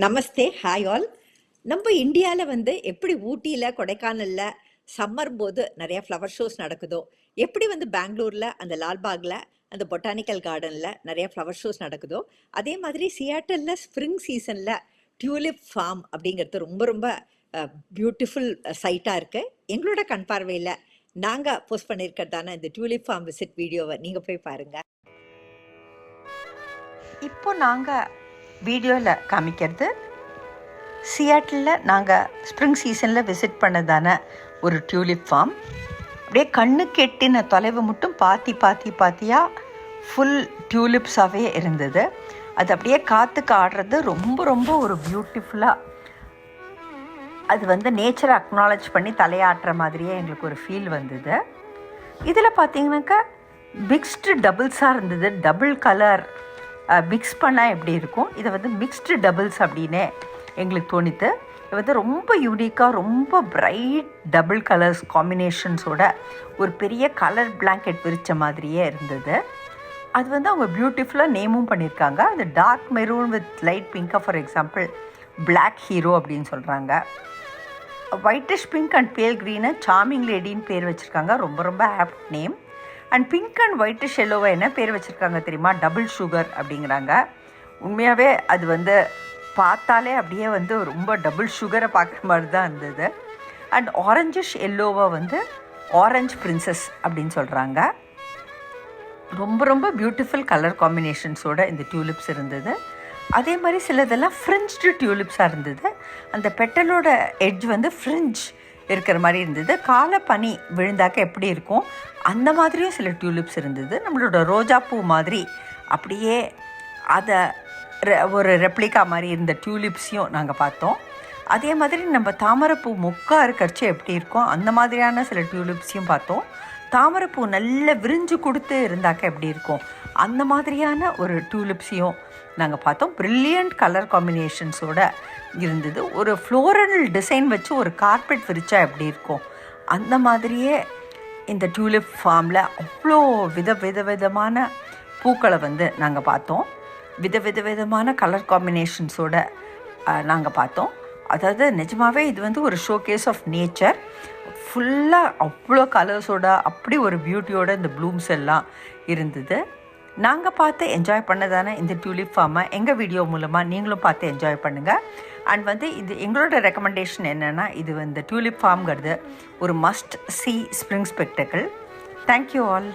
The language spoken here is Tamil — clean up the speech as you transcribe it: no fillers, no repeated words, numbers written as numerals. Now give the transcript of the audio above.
நமஸ்தே, ஹாய் ஆல். நம்ம இந்தியாவில் எப்படி ஊட்டியில் கொடைக்கானலில் சம்மர் போது நிறையா ஃப்ளவர் ஷோஸ் நடக்குதோ, எப்படி பெங்களூரில் அந்த லால்பாகில் அந்த பொட்டானிக்கல் கார்டனில் நிறையா ஃப்ளவர் ஷோஸ் நடக்குதோ, அதே மாதிரி சியாட்டலில் ஸ்ப்ரிங் சீசனில் டியூலிப் ஃபார்ம் அப்படிங்கிறது ரொம்ப ரொம்ப பியூட்டிஃபுல் சைட்டாக இருக்குது. எங்களோட கண் பார்வையில் நாங்கள் போஸ்ட் பண்ணியிருக்கிறதான இந்த டியூலிப் ஃபார்ம் விசிட் வீடியோவை நீங்கள் போய் பாருங்கள். இப்போ நாங்கள் வீடியோவில் காமிக்கிறது சியாட்டிலில் நாங்கள் ஸ்ப்ரிங் சீசனில் விசிட் பண்ணதான ஒரு டியூலிப் ஃபார்ம். அப்படியே கண்ணு கெட்டின தொலைவு மட்டும் பாத்தியாக ஃபுல் டியூலிப்ஸாகவே இருந்தது. அது அப்படியே காற்றுக்கு ஆடுறது ரொம்ப ரொம்ப ஒரு பியூட்டிஃபுல்லாக, அது நேச்சரை அக்னாலஜ் பண்ணி தலையாட்டுற மாதிரியே எங்களுக்கு ஒரு ஃபீல் வந்தது. இதில் பார்த்தீங்கன்னாக்கா மிக்ஸ்டு டபுள்ஸாக இருந்தது. டபுள் கலர் மிக்ஸ் பண்ணால் எப்படி இருக்கும், இதை மிக்ஸ்டு டபுள்ஸ் அப்படின்னே எங்களுக்கு தோணித்து. இது ரொம்ப யூனிக்காக, ரொம்ப பிரைட் டபுள் கலர்ஸ் காம்பினேஷன்ஸோட ஒரு பெரிய கலர் பிளாங்கெட் விரித்த மாதிரியே இருந்தது. அது அவங்க பியூட்டிஃபுல்லாக நேமும் பண்ணியிருக்காங்க. அது டார்க் மெரூன் வித் லைட் பிங்காக, ஃபார் எக்ஸாம்பிள் பிளாக் ஹீரோ அப்படின்னு சொல்கிறாங்க. ஒயிட்டிஷ் பிங்க் அண்ட் பேல் க்ரீனை சார்மிங் லேடின்னு பேர் வச்சுருக்காங்க. ரொம்ப ரொம்ப apt name. And pink and whitish எல்லோவை என்ன பேர் வச்சுருக்காங்க தெரியுமா? டபுள் சுகர் அப்படிங்கிறாங்க. உண்மையாகவே அது பார்த்தாலே அப்படியே ரொம்ப டபுள் சுகரை பார்க்குற மாதிரி தான் இருந்தது. அண்ட் ஆரஞ்சிஷ் எல்லோவை ஆரஞ்ச் பிரின்சஸ் அப்படின்னு சொல்கிறாங்க. ரொம்ப ரொம்ப பியூட்டிஃபுல் கலர் காம்பினேஷன்ஸோட இந்த டியூலிப்ஸ் இருந்தது. அதே மாதிரி சிலதெல்லாம் ஃப்ரிஞ்ச்டு டியூலிப்ஸாக இருந்தது. அந்த பெட்டலோட எட்ஜ் ஃப்ரிஞ்ச் இருக்கிற மாதிரி இருந்தது. காலை பனி விழுந்தாக்க எப்படி இருக்கும் அந்த மாதிரியும் சில டியூலிப்ஸ் இருந்தது. நம்மளோட ரோஜா பூ மாதிரி அப்படியே அதை ஒரு ரெப்ளிகா மாதிரி இருந்த டியூலிப்ஸையும் நாங்கள் பார்த்தோம். அதே மாதிரி நம்ம தாமரைப்பூ மொக்கா இருக்கிறச்சு எப்படி இருக்கும் அந்த மாதிரியான சில டியூலிப்ஸையும் பார்த்தோம். தாமரைப்பூ நல்ல விரிஞ்சு கொடுத்து இருந்தாக்க எப்படி இருக்கும் அந்த மாதிரியான ஒரு டியூலிப்ஸையும் நாங்கள் பார்த்தோம். ப்ரில்லியண்ட் கலர் காம்பினேஷன்ஸோடு இருந்தது. ஒரு ஃப்ளோரல் டிசைன் வச்சு ஒரு கார்பெட் விரிச்சா எப்படி இருக்கும் அந்த மாதிரியே இந்த டியூலிப் ஃபார்மில் அவ்வளோ விதவிதமான பூக்களை நாங்கள் பார்த்தோம். விதவிதமான கலர் காம்பினேஷன்ஸோடு நாங்கள் பார்த்தோம். அதாவது நிஜமாகவே இது ஒரு ஷோகேஸ் ஆஃப் நேச்சர். ஃபுல்லாக அவ்வளோ கலர்ஸோட அப்படி ஒரு பியூட்டியோட இந்த ப்ளூம்ஸ் எல்லாம் இருந்தது. நாங்கள் பார்த்து என்ஜாய் பண்ணதானே இந்த டியூலிப் ஃபார்மை எங்கள் வீடியோ மூலமாக நீங்களும் பார்த்து என்ஜாய் பண்ணுங்கள். அண்ட் இது எங்களோட ரெக்கமெண்டேஷன் என்னென்னா, இது டியூலிப் ஃபார்ம்ங்கிறது ஒரு must see spring spectacle. Thank you all.